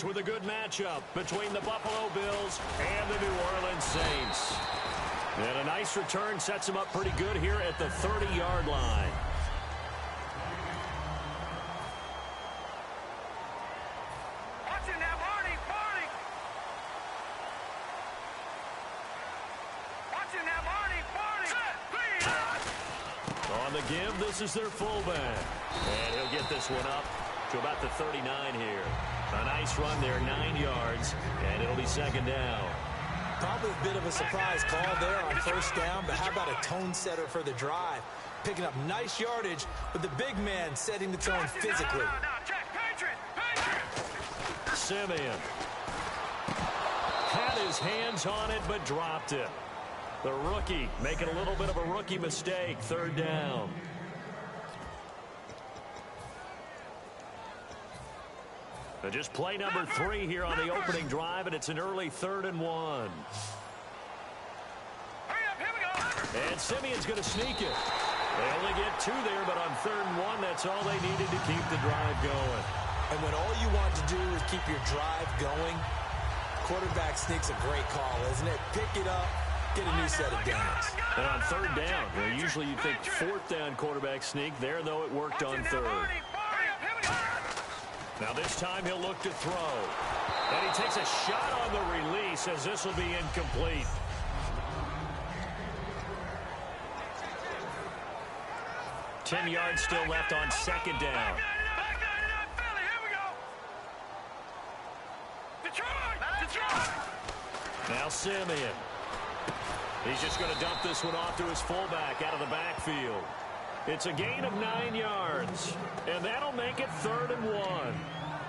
With a good matchup between the Buffalo Bills and the New Orleans Saints. And a nice return sets him up pretty good here at the 30-yard line. Watch it now, Marty. Watch it now, Marty. On the give, this is their fullback. And he'll get this one up to about the 39 here. A nice run there, 9 yards, and it'll be second down. Probably a bit of a surprise call there on first down, but how about a tone setter for the drive? Picking up nice yardage with the big man setting the tone physically. Simeon had his hands on it, but dropped it. The rookie making a little bit of a rookie mistake, third down. Just play number 3 here on the opening drive, and it's an early 3rd and 1. And Simeon's going to sneak it. They only get 2 there, but on 3rd and 1, that's all they needed to keep the drive going. And when all you want to do is keep your drive going, quarterback sneak's a great call, isn't it? Pick it up, get a new set of downs. And on 3rd down, where usually you think 4th down quarterback sneak, there, though, it worked on 3rd. Now this time he'll look to throw. And he takes a shot on the release as this will be incomplete. Ten yards still left on second down. Now Simeon. He's just going to dump this one off to his fullback out of the backfield. It's a gain of 9 yards, and that'll make it 3rd and 1.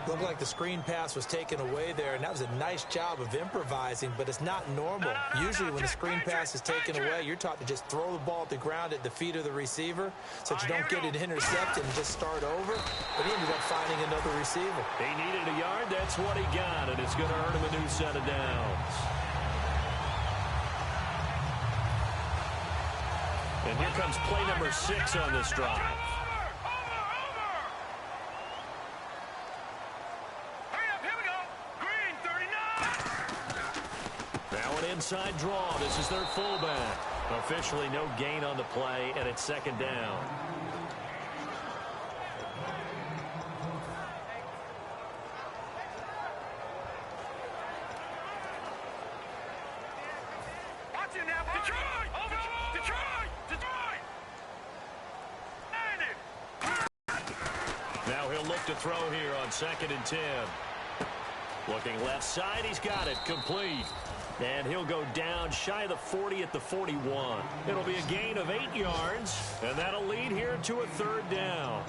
Looked like the screen pass was taken away there, and that was a nice job of improvising, but it's not normal. Usually when the screen pass is taken away, you're taught to just throw the ball at the ground at the feet of the receiver so that you don't get it intercepted and just start over. But he ended up finding another receiver. He needed a yard. That's what he got, and it's going to earn him a new set of downs. And here comes play number 6 on this drive. Now an inside draw. This is their fullback. Officially no gain on the play, and it's second down. Now he'll look to throw here on 2nd and 10. Looking left side, he's got it, complete. And he'll go down shy of the 40 at the 41. It'll be a gain of 8 yards, and that'll lead here to a 3rd down.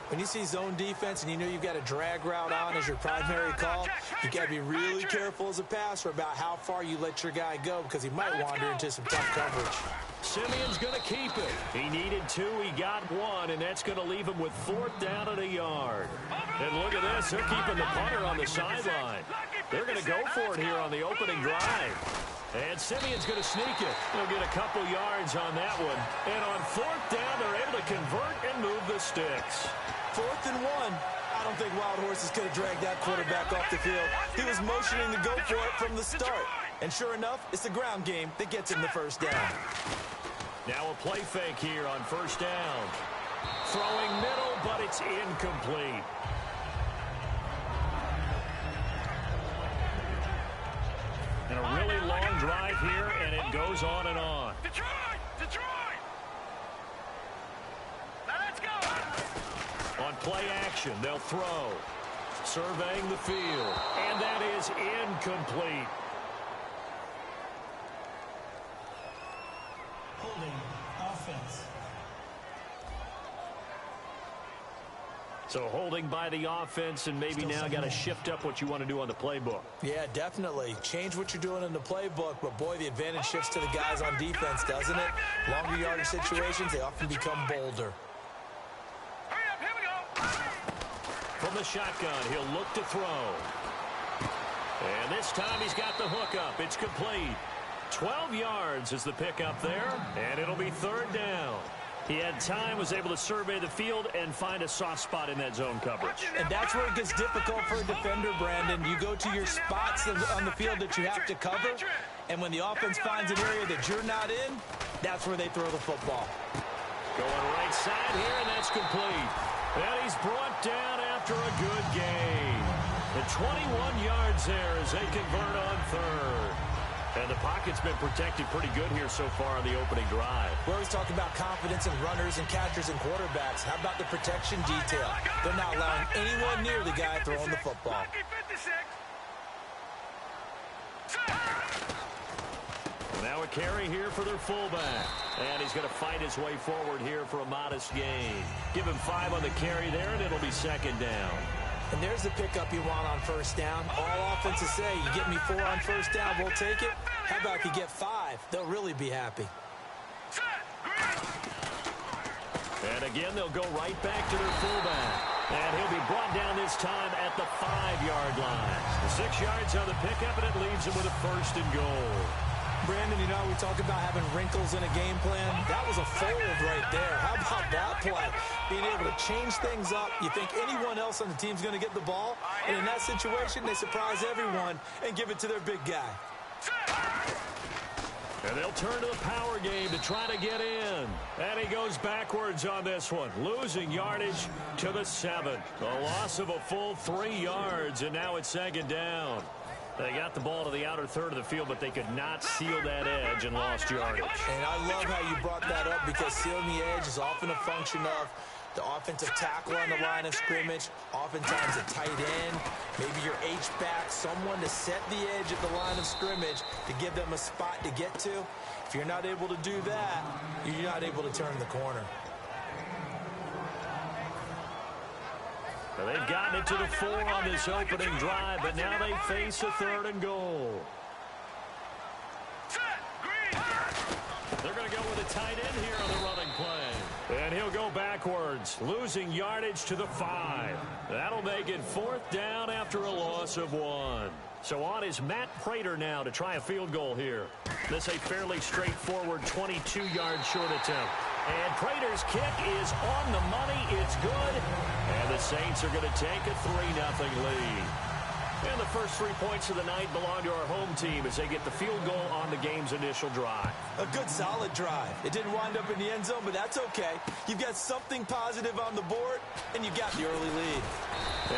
When you see zone defense and you know you've got a drag route on as your primary call, you got to be really careful as a passer about how far you let your guy go because he might wander into some tough coverage. Simeon's going to keep it. He needed 2. He got 1, and that's going to leave him with 4th down and a yard. And look at this. They're keeping the punter on the sideline. They're going to go for it here on the opening drive. And Simeon's going to sneak it. He'll get a couple yards on that one. And on 4th down, they're able to convert and move the sticks. 4th and 1. I don't think Wild Horse is going to drag that quarterback off the field. He was motioning to go for it from the start. And sure enough, it's the ground game that gets him the first down. Now a play fake here on 1st down. Throwing middle, but it's incomplete. And a really long drive here, and it goes on and on. Detroit! Now let's go! On play action, they'll throw. Surveying the field, and that is incomplete. Holding offense. So holding by the offense, and maybe now got to shift up what you want to do on the playbook. Yeah, definitely. Change what you're doing in the playbook, but boy, the advantage shifts to the guys on defense, doesn't it? Longer yardage situations, they often become bolder. From the shotgun, he'll look to throw. And this time he's got the hook up. It's complete. 12 yards is the pickup there, and it'll be 3rd down. He had time, was able to survey the field and find a soft spot in that zone coverage. And that's where it gets difficult for a defender, Brandon. You go to your spots on the field that you have to cover, and when the offense finds an area that you're not in, that's where they throw the football. Going right side here, and that's complete. And he's brought down after a good gain. The 21 yards there as they convert on third. And the pocket's been protected pretty good here so far on the opening drive. We always talk about confidence in runners and catchers and quarterbacks. How about the protection detail? They're not allowing anyone near the guy throwing the football. Now a carry here for their fullback. And he's going to fight his way forward here for a modest gain. Give him 5 on the carry there, and it'll be second down. And there's the pickup you want on first down. All offenses say, you get me 4 on first down, we'll take it. How about if you get 5? They'll really be happy. And again, they'll go right back to their fullback. And he'll be brought down this time at the 5-yard line. The 6 yards on the pickup, and it leaves him with a first and goal. Brandon, you know, we talk about having wrinkles in a game plan. That was a fold right there. How about that play? Being able to change things up. You think anyone else on the team's going to get the ball, and in that situation, they surprise everyone and give it to their big guy. And they'll turn to the power game to try to get in. And he goes backwards on this one, losing yardage to the 7. A loss of a full 3 yards, and now it's second down. They got the ball to the outer third of the field, but they could not seal that edge and lost yardage. And I love how you brought that up because sealing the edge is often a function of the offensive tackle on the line of scrimmage, oftentimes a tight end, maybe your H-back, someone to set the edge at the line of scrimmage to give them a spot to get to. If you're not able to do that, you're not able to turn the corner. They've gotten it to the 4 on this opening drive, but now they face a 3rd and goal. They're going to go with a tight end here on the running play. And he'll go backwards, losing yardage to the 5. That'll make it 4th down after a loss of 1. So on is Matt Prater now to try a field goal here. This a fairly straightforward 22-yard short attempt. And Prater's kick is on the money. It's good. And the Saints are going to take a 3-0 lead. And the first 3 points of the night belong to our home team as they get the field goal on the game's initial drive. A good, solid drive. It didn't wind up in the end zone, but that's okay. You've got something positive on the board, and you got the early lead.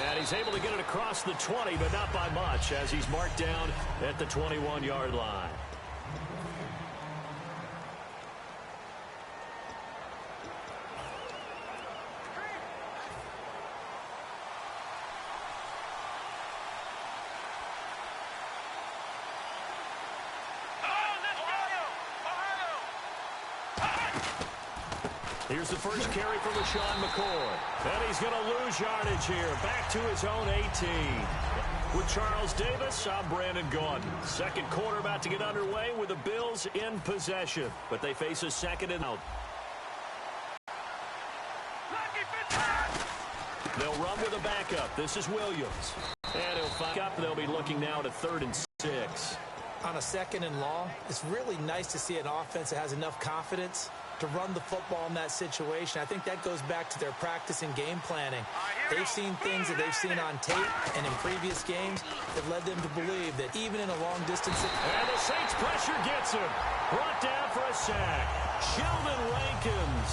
And he's able to get it across the 20, but not by much, as he's marked down at the 21-yard line. Here's the first carry for LaShawn McCoy. And he's going to lose yardage here. Back to his own 18. With Charles Davis, I'm Brandon Gaudin. Second quarter about to get underway with the Bills in possession. But they face a 2nd and out. They'll run with a backup. This is Williams. And he'll find up. They'll be looking now to 3rd and 6. On a 2nd and long, it's really nice to see an offense that has enough confidence to run the football in that situation. I think that goes back to their practice and game planning. They've seen things that they've seen on tape and in previous games that led them to believe that even in a long distance... And the Saints pressure gets him. Brought down for a sack. Sheldon Rankins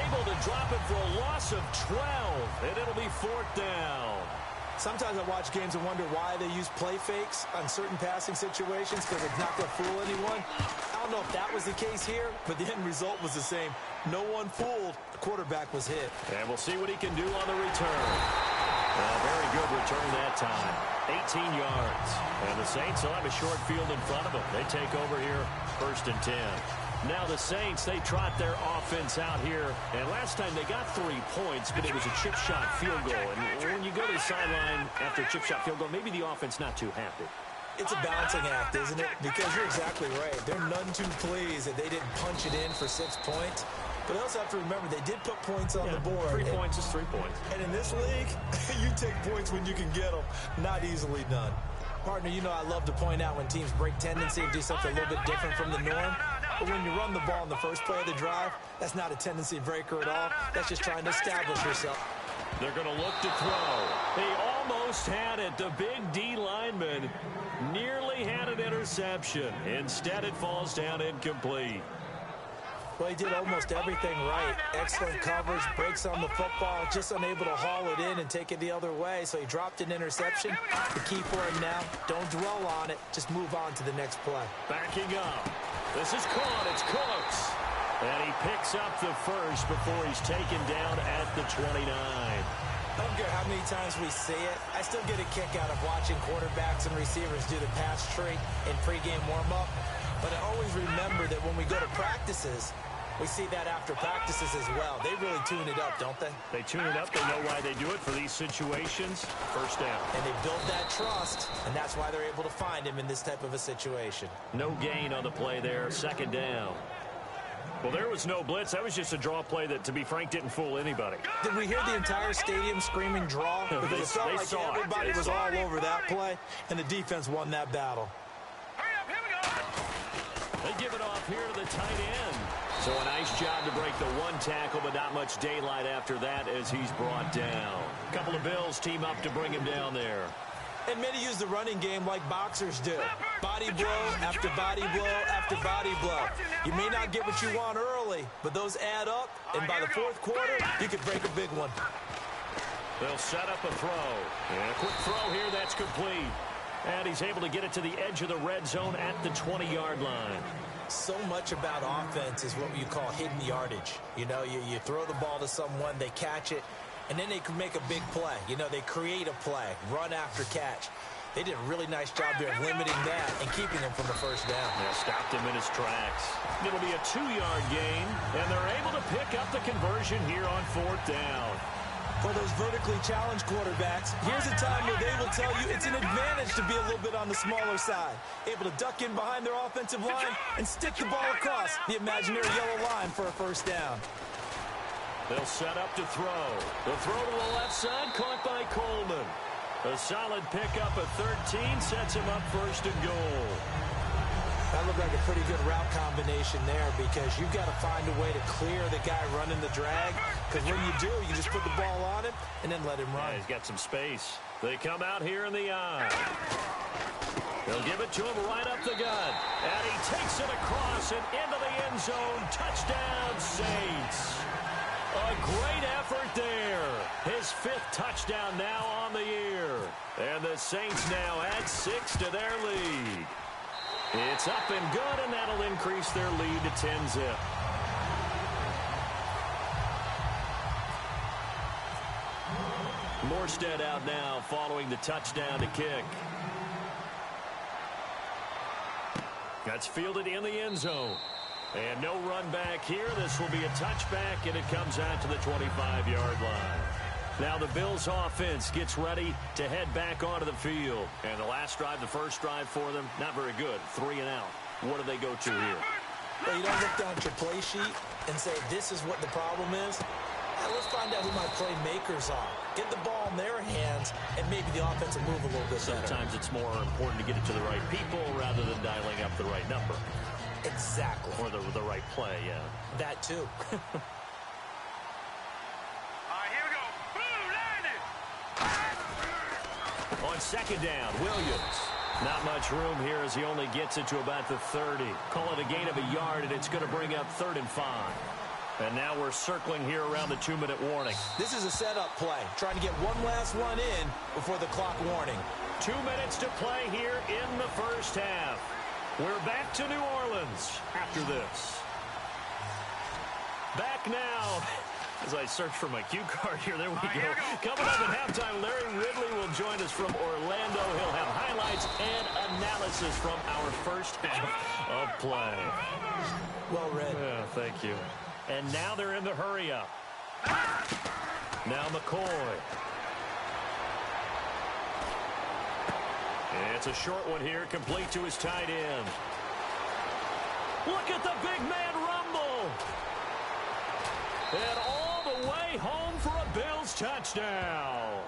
able to drop it for a loss of 12. And it'll be 4th down. Sometimes I watch games and wonder why they use play fakes on certain passing situations because it's not going to fool anyone. I don't know if that was the case here, but the end result was the same. No one fooled. The quarterback was hit. And we'll see what he can do on the return. A very good return that time. 18 yards. And the Saints will have a short field in front of them. They take over here, 1st and 10. Now the Saints, they trot their offense out here. And last time they got 3 points, but it was a chip shot field goal. And when you go to the sideline after a chip shot field goal, maybe the offense not too happy. It's a balancing act, isn't it? Because you're exactly right. They're none too pleased that they didn't punch it in for 6 points. But I also have to remember they did put points on the board. 3 points is 3 points. And in this league, you take points when you can get them. Not easily done. Partner, you know I love to point out when teams break tendency and do something a little bit different from the norm. But when you run the ball in the first play of the drive, that's not a tendency breaker at all. That's just trying to establish yourself. They're going to look to throw. He almost had it. The big D lineman nearly had an interception. Instead, it falls down incomplete. Well, he did almost everything right. Excellent coverage, breaks on the football, just unable to haul it in and take it the other way. So he dropped an interception. The key for him now, don't dwell on it. Just move on to the next play. Backing up. This is caught. It's Cooks. And he picks up the first before he's taken down at the 29. I don't care how many times we see it. I still get a kick out of watching quarterbacks and receivers do the pass tree in pregame warm-up. But I always remember that when we go to practices, we see that after practices as well. They really tune it up, don't they? They tune it up. They know why they do it for these situations. First down. And they build that trust, and that's why they're able to find him in this type of a situation. No gain on the play there. Second down. Well, there was no blitz. That was just a draw play that, to be frank, didn't fool anybody. Did we hear the entire stadium screaming draw? Because it felt like everybody was all over that play, and the defense won that battle. Hurry up, here we go. They give it off here to the tight end. So a nice job to break the one tackle, but not much daylight after that as he's brought down. A couple of Bills team up to bring him down there. And many use the running game like boxers do. Body blow after body blow after body blow. You may not get what you want early, but those add up, and by the fourth quarter, you could break a big one. They'll set up a throw. And a quick throw here, that's complete. And he's able to get it to the edge of the red zone at the 20-yard line. So much about offense is what you call hidden yardage. You know, you throw the ball to someone, they catch it, and then they can make a big play. You know, they create a play, run after catch. They did a really nice job there of limiting that and keeping him from a first down. Yeah, stopped him in his tracks. It'll be a 2-yard gain, and they're able to pick up the conversion here on fourth down. For those vertically challenged quarterbacks, here's a time where they will tell you it's an advantage to be a little bit on the smaller side. Able to duck in behind their offensive line and stick the ball across the imaginary yellow line for a first down. They'll set up to throw. The throw to the left side, caught by Coleman. A solid pickup at 13 sets him up first and goal. That looked like a pretty good route combination there because you've got to find a way to clear the guy running the drag. Because when you do, you just put the ball on him and then let him run. Yeah, he's got some space. They come out here in the eye. They'll give it to him right up the gut. And he takes it across and into the end zone. Touchdown, Saints. A great effort there. His 5th touchdown now on the year. And the Saints now add 6 to their lead. It's up and good, and that'll increase their lead to 10-zip. Morstead out now following the touchdown to kick. That's fielded in the end zone. And no run back here. This will be a touchback, and it comes out to the 25-yard line. Now the Bills offense gets ready to head back onto the field. And the last drive, the first drive for them, not very good. 3 and out. What do they go to here? Well, you don't look down at your play sheet and say, this is what the problem is. Now, let's find out who my playmakers are. Get the ball in their hands, and maybe the offense will move a little bit better. Sometimes it's more important to get it to the right people rather than dialing up the right number. Exactly. Or the right play, yeah. That, too. On second down, Williams. Not much room here as he only gets it to about the 30. Call it a gain of a yard, and it's going to bring up 3rd and 5. And now we're circling here around the 2-minute warning. This is a setup play, trying to get one last one in before the clock warning. 2 minutes to play here in the first half. We're back to New Orleans after this. Back now. As I search for my cue card here, there we go. Coming up at halftime, Larry Ridley will join us from Orlando. He'll have highlights and analysis from our first half of play. Well read. Yeah, thank you. And now they're in the hurry-up. Now McCoy. It's a short one here, complete to his tight end. Look at the big man rumble. And all the way home for a Bills touchdown.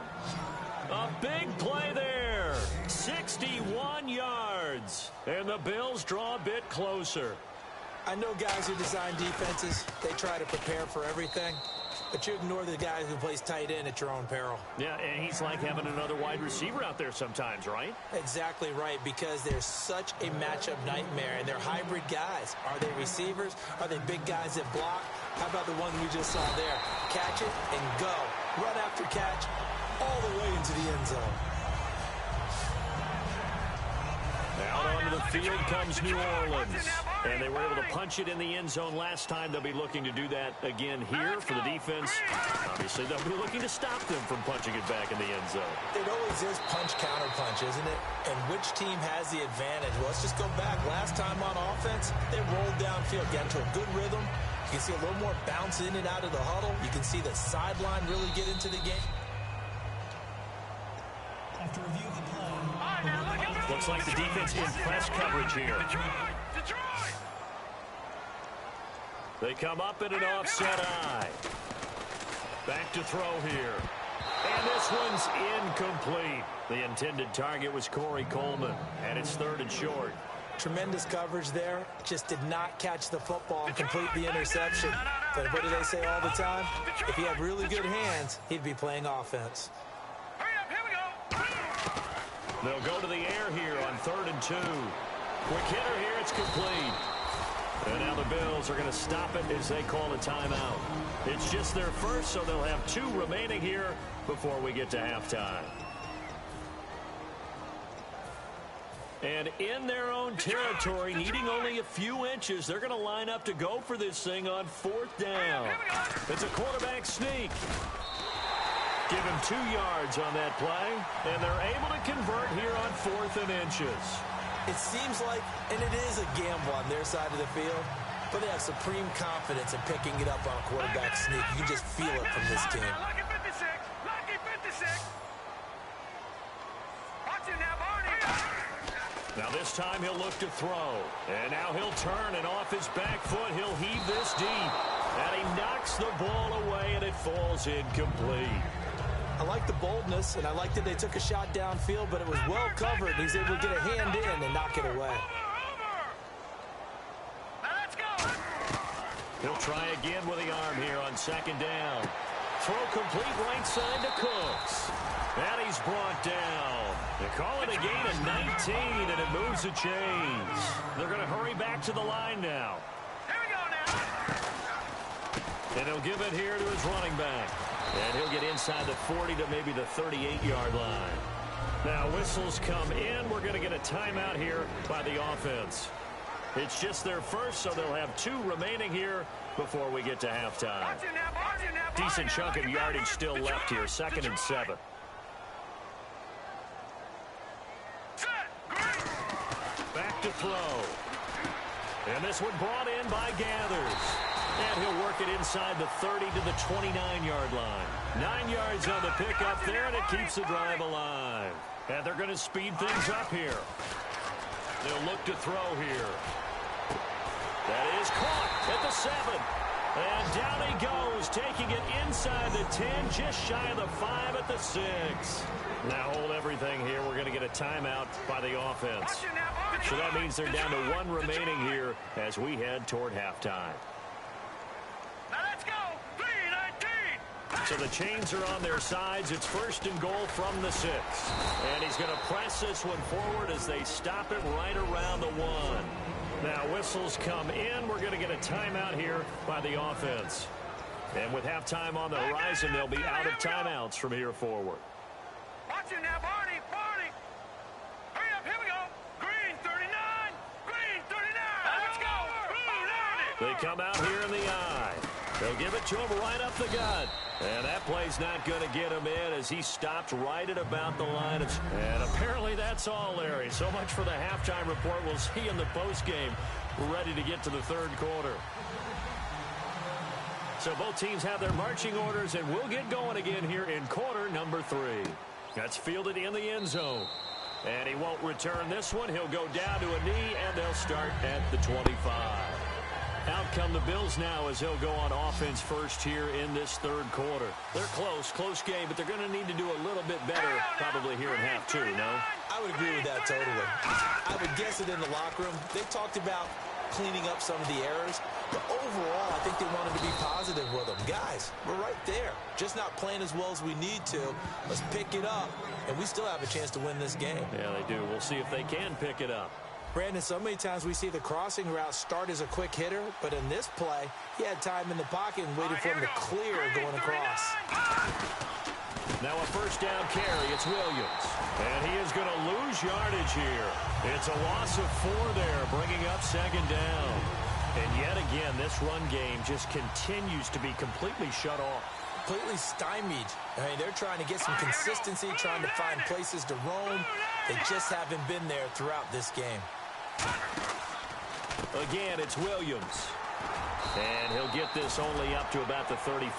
A big play there. 61 yards. And the Bills draw a bit closer. I know guys who design defenses, they try to prepare for everything, but you ignore the guy who plays tight end at your own peril. Yeah, and he's like having another wide receiver out there sometimes, right? Exactly right, because they're such a matchup nightmare, and they're hybrid guys. Are they receivers? Are they big guys that block? How about the one we just saw there? Catch it and go. Run after catch all the way into the end zone. Out onto the field comes New Orleans. And they were able to punch it in the end zone last time. They'll be looking to do that again here for the defense. Obviously, they'll be looking to stop them from punching it back in the end zone. It always is punch-counter-punch, isn't it? And which team has the advantage? Well, let's just go back. Last time on offense, they rolled downfield, got into a good rhythm. You can see a little more bounce in and out of the huddle. You can see the sideline really get into the game. After review of the play, looks like the defense in press coverage here. Detroit! They come up in an offset eye. Back to throw here. And this one's incomplete. The intended target was Corey Coleman, and it's 3rd and short. Tremendous coverage there. Just did not catch the football and complete the interception. But what do they say all the time? If he had really good hands, he'd be playing offense. Hurry up, here we go! They'll go to the air here on 3rd and 2. Quick hitter here, it's complete. And now the Bills are going to stop it as they call a timeout. It's just their first, so they'll have 2 remaining here before we get to halftime. And in their own territory, needing only a few inches, they're going to line up to go for this thing on 4th down. It's a quarterback sneak. Give him 2 yards on that play, and they're able to convert here on 4th and inches. It seems like, and it is a gamble on their side of the field, but they have supreme confidence in picking it up on a quarterback sneak. You can just feel it from this team. Lucky 56! Lucky 56! Watch it now, Barney! Now this time he'll look to throw. And now he'll turn, and off his back foot, he'll heave this deep. And he knocks the ball away, and it falls incomplete. I like the boldness, and I like that they took a shot downfield, but it was well covered. He's able to get a hand in and knock it away. Now let's go! He'll try again with the arm here on 2nd down. Throw complete right side to Cooks. And he's brought down. They call it a gain of 19, and it moves the chains. They're going to hurry back to the line now. Here we go now! And he'll give it here to his running back. And he'll get inside the 40 to maybe the 38-yard line. Now whistles come in. We're going to get a timeout here by the offense. It's just their first, so they'll have 2 remaining here before we get to halftime. Watch it now, watch it now, Decent chunk of yardage still left here. 2nd and 7. Back to throw. And this one brought in by Gathers. And he'll work it inside the 30 to the 29-yard line. 9 yards on the pickup there, and it keeps the drive alive. And they're going to speed things up here. They'll look to throw here. That is caught at the 7. And down he goes, taking it inside the 10, just shy of the 5 at the 6. Now hold everything here. We're going to get a timeout by the offense. So that means they're down to 1 remaining here as we head toward halftime. Now let's go! 3-19! So the chains are on their sides. It's 1st and goal from the 6. And he's going to press this one forward as they stop it right around the 1. Now whistles come in. We're going to get a timeout here by the offense. And with halftime on the horizon, they'll be out of timeouts from here forward. Watch it now, Barney! Barney! Hurry up, here we go! Green 39! Green 39! Let's go! Blue 90! They come out here in the eye. They'll give it to him right up the gut. And that play's not going to get him in as he stopped right at about the line. And apparently that's all, Larry. So much for the halftime report. We'll see in the postgame. We're ready to get to the 3rd quarter. So both teams have their marching orders, and we'll get going again here in quarter number 3. That's fielded in the end zone. And he won't return this one. He'll go down to a knee, and they'll start at the 25. Out come the Bills now as they'll go on offense first here in this 3rd quarter. They're close game, but they're going to need to do a little bit better probably here in half 2, no? I would agree with that totally. I would guess it in the locker room. They talked about cleaning up some of the errors. But overall, I think they wanted to be positive with them. Guys, we're right there. Just not playing as well as we need to. Let's pick it up, and we still have a chance to win this game. Yeah, they do. We'll see if they can pick it up. Brandon, so many times we see the crossing route start as a quick hitter, but in this play, he had time in the pocket and waited for him to clear going across. Now a first down carry. It's Williams. And he is going to lose yardage here. It's a loss of 4 there, bringing up second down. And yet again, this run game just continues to be completely shut off. Completely stymied. I mean, they're trying to get some consistency, trying to find places to roam. They just haven't been there throughout this game. Again, it's Williams. And he'll get this only up to about the 35.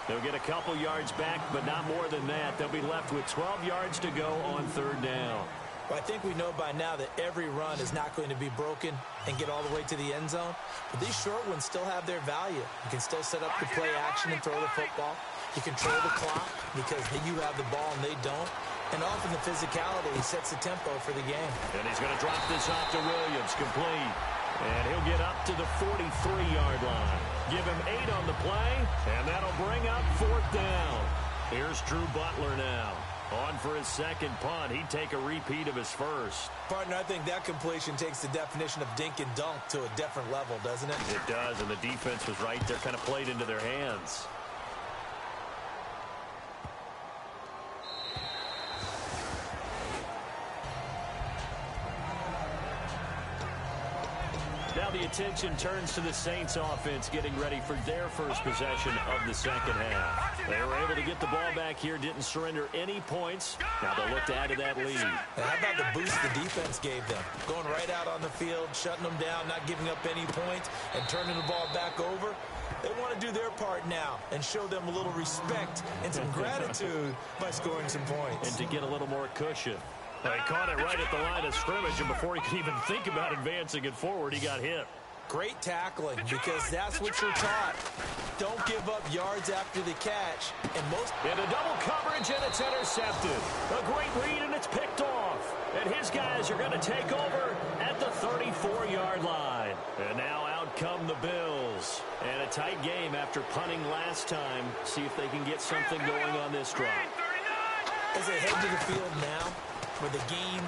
They'll get a couple yards back, but not more than that. They'll be left with 12 yards to go on third down. Well, I think we know by now that every run is not going to be broken and get all the way to the end zone. But these short ones still have their value. You can still set up the play action and throw the football. You control the clock because you have the ball and they don't. And often the physicality sets the tempo for the game. And he's going to drop this off to Williams, complete. And he'll get up to the 43-yard line. Give him 8 on the play, and that'll bring up fourth down. Here's Drew Butler now. On for his second punt. He'd take a repeat of his first. Partner, I think that completion takes the definition of dink and dunk to a different level, doesn't it? It does, and the defense was right there, kind of played into their hands. Now the attention turns to the Saints offense getting ready for their first possession of the second half. They were able to get the ball back here, didn't surrender any points. Now they'll look to add to that lead. And how about the boost the defense gave them? Going right out on the field, shutting them down, not giving up any points, and turning the ball back over. They want to do their part now and show them a little respect and some gratitude by scoring some points. And to get a little more cushion. He caught it right at the line of scrimmage, and before he could even think about advancing it forward, he got hit. Great tackling, because that's what you're taught. Don't give up yards after the catch. And into double coverage, and it's intercepted. A great read, and it's picked off. And his guys are going to take over at the 34-yard line. And now out come the Bills. And a tight game after punting last time. See if they can get something going on this drive. As they head to the field now, with the game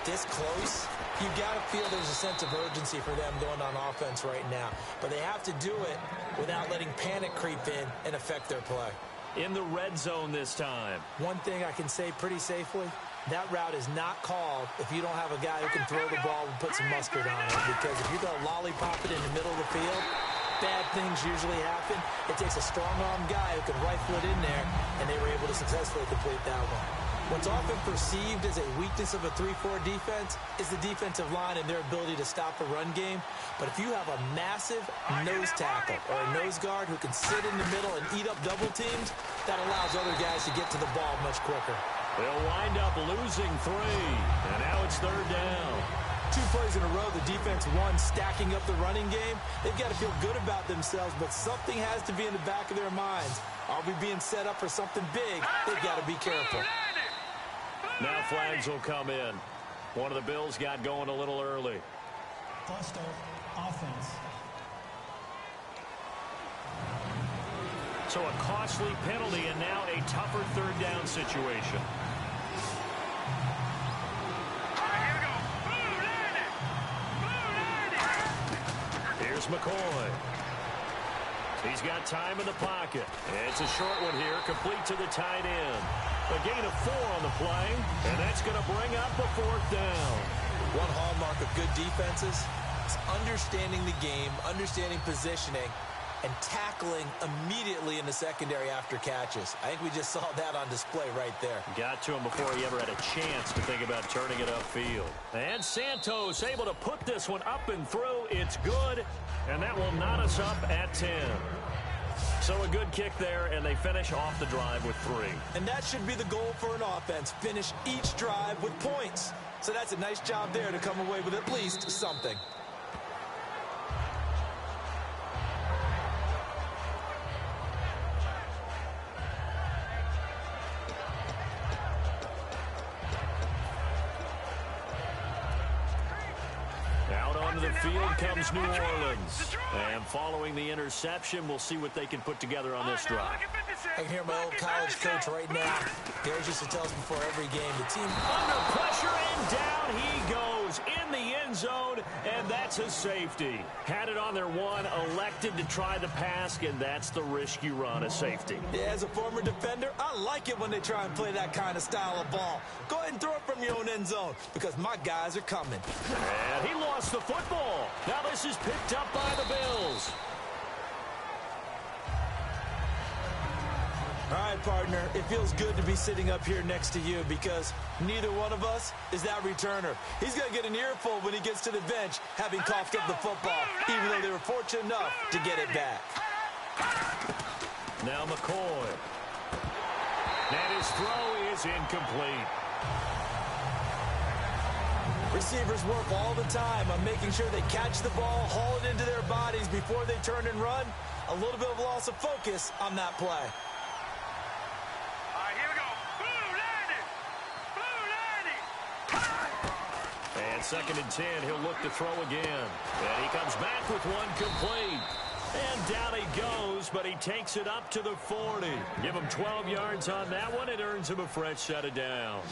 this close, you've got to feel there's a sense of urgency for them going on offense right now. But they have to do it without letting panic creep in and affect their play. In the red zone this time. One thing I can say pretty safely, that route is not called if you don't have a guy who can throw the ball and put some mustard on it. Because if you're going to lollipop it in the middle of the field, bad things usually happen. It takes a strong-arm guy who can rifle it in there, and they were able to successfully complete that one. What's often perceived as a weakness of a 3-4 defense is the defensive line and their ability to stop a run game. But if you have a massive nose tackle or a nose guard who can sit in the middle and eat up double teams, that allows other guys to get to the ball much quicker. They'll wind up losing 3, and now it's third down. 2 plays in a row, the defense won, stacking up the running game. They've got to feel good about themselves, but something has to be in the back of their minds. Are we being set up for something big? They've got to be careful. Now flags will come in. One of the Bills got going a little early. First offense. So a costly penalty and now a tougher third down situation. Here's McCoy. He's got time in the pocket. It's a short one here, complete to the tight end. A gain of 4 on the play, and that's going to bring up a fourth down. One hallmark of good defenses is understanding the game, understanding positioning, and tackling immediately in the secondary after catches. I think we just saw that on display right there. Got to him before he ever had a chance to think about turning it upfield. And Santos able to put this one up and through. It's good, and that will knot us up at 10. So a good kick there, and they finish off the drive with 3. And that should be the goal for an offense, finish each drive with points. So that's a nice job there to come away with at least something. Out onto the field comes New Orleans. And following the interception, we'll see what they can put together on this drive. I can hear my old college coach right now. He always used to tell us before every game, the team under pressure, and down he goes in the end zone, and that's a safety. Had it on their one, elected to try the pass, and that's the risk you run, a safety. Yeah, as a former defender, I like it when they try and play that kind of style of ball. Go ahead and throw it from your own end zone because my guys are coming. And he lost the football. Now this is picked up by the Bills. All right, partner, it feels good to be sitting up here next to you because neither one of us is that returner. He's going to get an earful when he gets to the bench, having coughed up the football, even though they were fortunate enough to get it back. Now McCoy. And his throw is incomplete. Receivers work all the time on making sure they catch the ball, haul it into their bodies before they turn and run. A little bit of loss of focus on that play. And 2nd and 10, he'll look to throw again. And he comes back with one complete. And down he goes, but he takes it up to the 40. Give him 12 yards on that one. It earns him a fresh set of downs.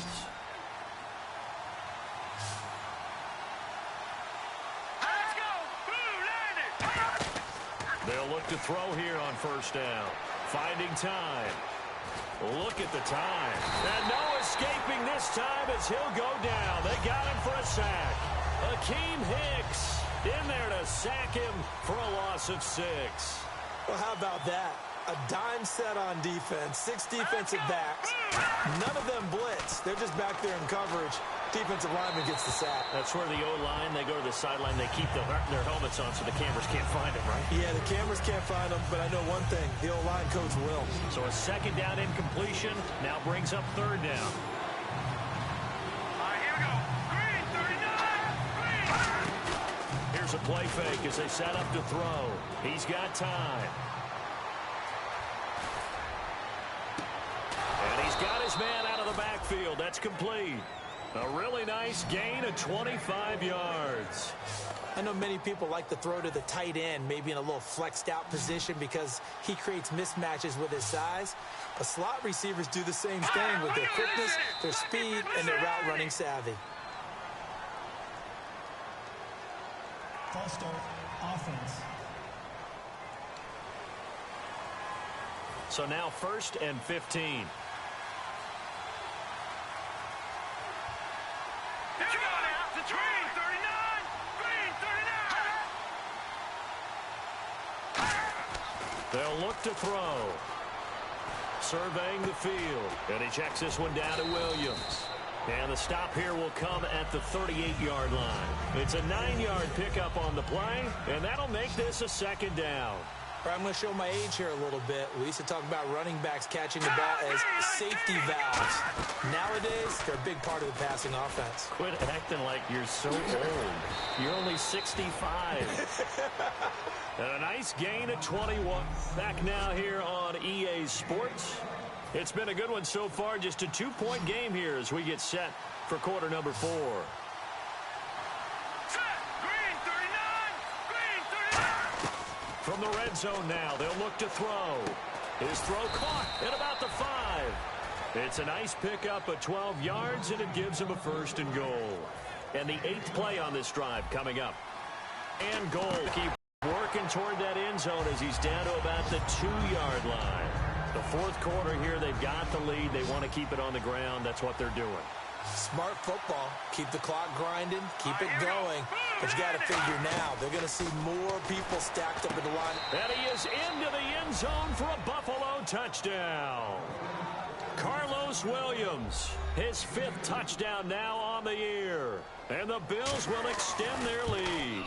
They'll look to throw here on 1st down. Finding time. Look at the time. And no escaping this time as he'll go down. They got him for a sack. Akeem Hicks in there to sack him for a loss of 6. Well, how about that? A dime set on defense, 6 defensive backs. None of them blitz. They're just back there in coverage. Defensive lineman gets the sack. That's where the O-line, they go to the sideline, they keep their helmets on so the cameras can't find them, right? Yeah, the cameras can't find them, but I know one thing. The O-line coach will. So a 2nd down incompletion now brings up 3rd down. Here we go. Green, 39. Green. Here's a play fake as they set up to throw. He's got time. And he's got his man out of the backfield. That's complete. A really nice gain of 25 yards. I know many people like to throw to the tight end, maybe in a little flexed out position because he creates mismatches with his size. But slot receivers do the same thing with their quickness, their speed, and their route running savvy. False start, offense. So now 1st and 15. They'll look to throw. Surveying the field. And he checks this one down to Williams. And the stop here will come at the 38-yard line. It's a 9-yard pickup on the play, and that'll make this a 2nd down. I'm going to show my age here a little bit. We used to talk about running backs catching the ball as safety valves. Nowadays, they're a big part of the passing offense. Quit acting like you're so old. You're only 65. And a nice gain of 21. Back now here on EA Sports. It's been a good one so far. Just a 2-point game here as we get set for quarter number 4. From the red zone now, they'll look to throw. His throw caught at about the 5. It's a nice pickup of 12 yards, and it gives him a 1st and goal. And the 8th play on this drive coming up. And goal. Keep working toward that end zone as he's down to about the 2-yard line. The 4th quarter here, they've got the lead. They want to keep it on the ground. That's what they're doing. Smart football. Keep the clock grinding. Keep it going. But you got to figure now, they're going to see more people stacked up in the line. And he is into the end zone for a Buffalo touchdown. Carlos Williams, his 5th touchdown now on the year. And the Bills will extend their lead.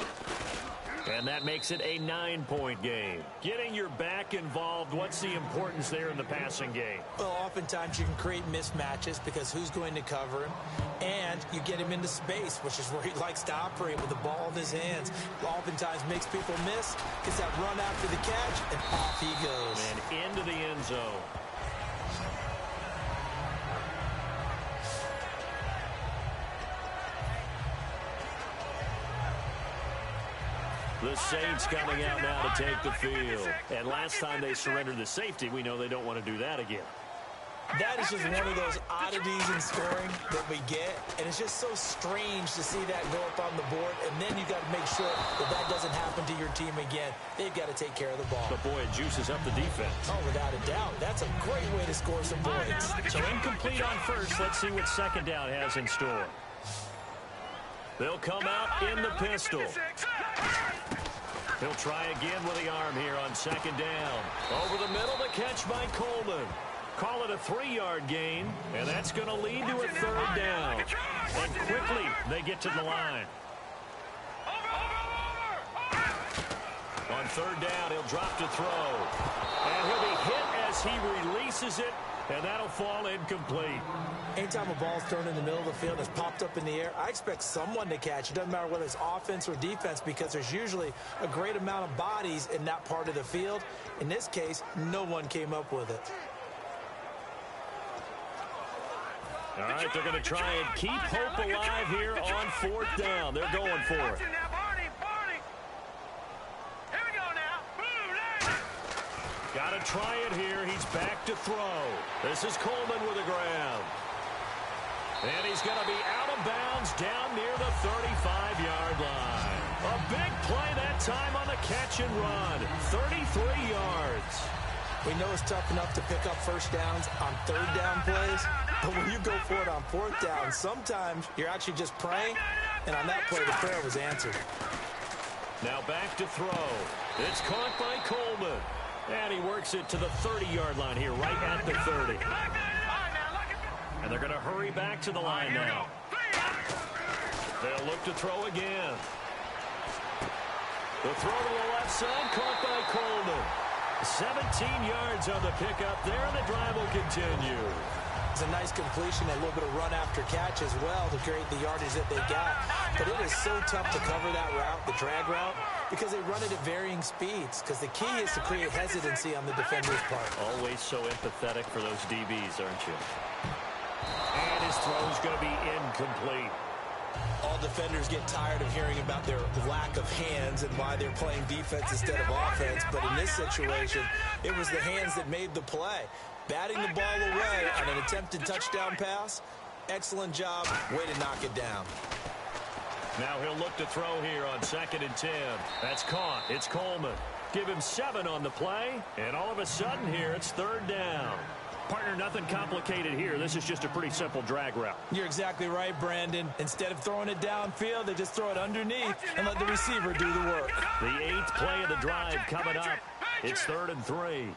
And that makes it a 9-point game. Getting your back involved, what's the importance there in the passing game? Well, oftentimes you can create mismatches because who's going to cover him? And you get him into space, which is where he likes to operate with the ball in his hands. Oftentimes makes people miss, gets that run after the catch, and off he goes. And into the end zone. The Saints coming out now to take the field. And last time they surrendered the safety, we know they don't want to do that again. That is just one of those oddities in scoring that we get, and it's just so strange to see that go up on the board, and then you got to make sure that that doesn't happen to your team again. They've got to take care of the ball. But, boy, it juices up the defense. Oh, without a doubt. That's a great way to score some points. So incomplete on first. Let's see what second down has in store. They'll come out in the pistol. He'll try again with the arm here on second down. Over the middle, the catch by Coleman. Call it a 3-yard gain, and that's going to lead to a third down. And quickly, they get to the line. On third down, he'll drop to throw. And he'll be hit as he releases it, and that'll fall incomplete. Anytime a ball's thrown in the middle of the field and it's popped up in the air, I expect someone to catch. It doesn't matter whether it's offense or defense, because there's usually a great amount of bodies in that part of the field. In this case, no one came up with it. All right, they're going to try and keep hope alive here on fourth down. They're going for it. Got to try it here. He's back to throw. This is Coleman with the ground. And he's going to be out of bounds down near the 35-yard line. A big play that time on the catch and run. 33 yards. We know it's tough enough to pick up first downs on third down plays, but when you go for it on fourth down, sometimes you're actually just praying, and on that play, the prayer was answered. Now back to throw. It's caught by Coleman. And he works it to the 30-yard line here, right at the 30. And they're going to hurry back to the line now. They'll look to throw again. The throw to the left side, caught by Coleman. 17 yards on the pickup there, and the drive will continue. It's a nice completion, a little bit of run after catch as well to create the yardage that they got. But it is so tough to cover that route, the drag route, because they run it at varying speeds. Because the key is to create hesitancy on the defender's part. Always so empathetic for those DBs, aren't you? And his throw's going to be incomplete. All defenders get tired of hearing about their lack of hands and why they're playing defense instead of offense. But in this situation, it was the hands that made the play. Batting the ball away on an attempted touchdown pass. Excellent job. Way to knock it down. Now he'll look to throw here on 2nd and 10. That's caught. It's Coleman. Give him 7 on the play. And all of a sudden here, it's third down. Partner, nothing complicated here. This is just a pretty simple drag route. You're exactly right, Brandon. Instead of throwing it downfield, they just throw it underneath and let the receiver do the work. The 8th play of the drive coming up. It's 3rd and 3.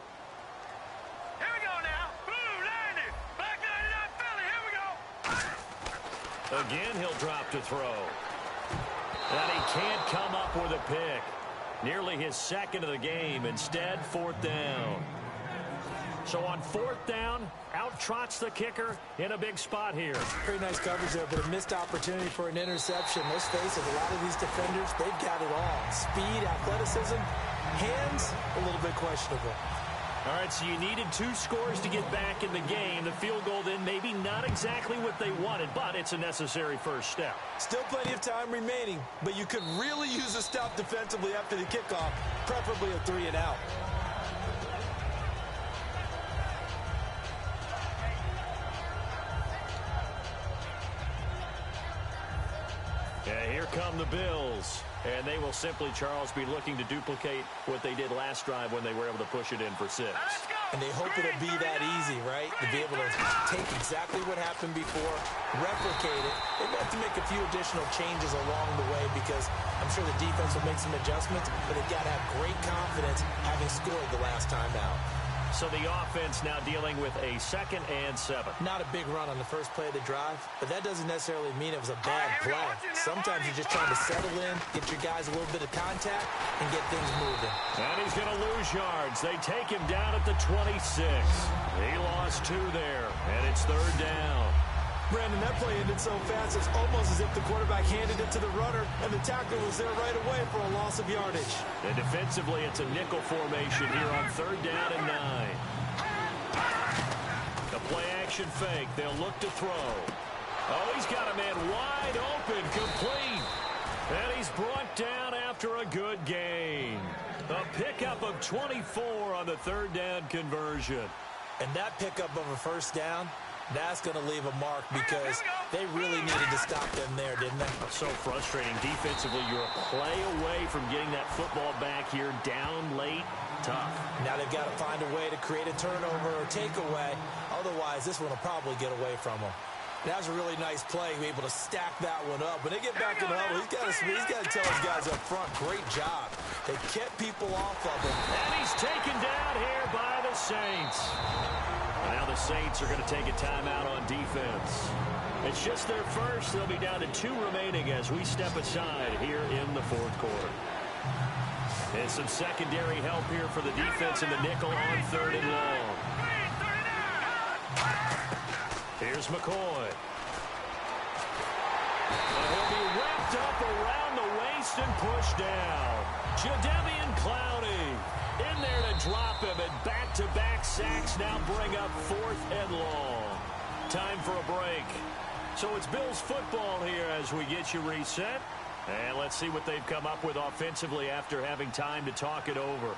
Again, he'll drop to throw. And he can't come up with a pick. Nearly his 2nd of the game. Instead, 4th down. So on 4th down, out trots the kicker in a big spot here. Pretty nice coverage there, but a missed opportunity for an interception. Let's face it, a lot of these defenders, they've got it all. Speed, athleticism, hands, a little bit questionable. All right, so you needed 2 scores to get back in the game. The field goal then maybe not exactly what they wanted, but it's a necessary first step. Still plenty of time remaining, but you could really use a stop defensively after the kickoff, preferably a 3-and-out. Yeah, here come the Bills. And they will simply, Charles, be looking to duplicate what they did last drive when they were able to push it in for 6. And they hope it'll be that easy, right? To be able to take exactly what happened before, replicate it. They may have to make a few additional changes along the way because I'm sure the defense will make some adjustments, but they've got to have great confidence having scored the last time out. So the offense now dealing with a 2nd and 7. Not a big run on the first play of the drive, but that doesn't necessarily mean it was a bad play. Sometimes you're just trying to settle in, get your guys a little bit of contact, and get things moving. And he's going to lose yards. They take him down at the 26. He lost 2 there, and it's 3rd down. Brandon, that play ended so fast, it's almost as if the quarterback handed it to the runner, and the tackler was there right away for a loss of yardage. And defensively, it's a nickel formation here on 3rd down and 9. The play-action fake. They'll look to throw. Oh, he's got a man wide open, complete. And he's brought down after a good gain. A pickup of 24 on the third down conversion. And that pickup of a first down, that's going to leave a mark because they really needed to stop them there, didn't they? So frustrating. Defensively, you're a play away from getting that football back here down late. Tough. Now they've got to find a way to create a turnover or takeaway. Otherwise, this one will probably get away from them. That was a really nice play, be able to stack that one up. When they get back in the huddle, he's got to tell his guys up front, great job. They kept people off of him. And he's taken down here by the Saints. Now the Saints are going to take a timeout on defense. It's just their first. They'll be down to 2 remaining as we step aside here in the fourth quarter. And some secondary help here for the defense in the nickel on 3rd and long. Here's McCoy. And he'll be wrapped up around the waist and pushed down. Jadeveon Clowney in there to drop him, and back-to-back sacks now bring up 4th and long. Time for a break. So it's Bills football here as we get you reset. And let's see what they've come up with offensively after having time to talk it over.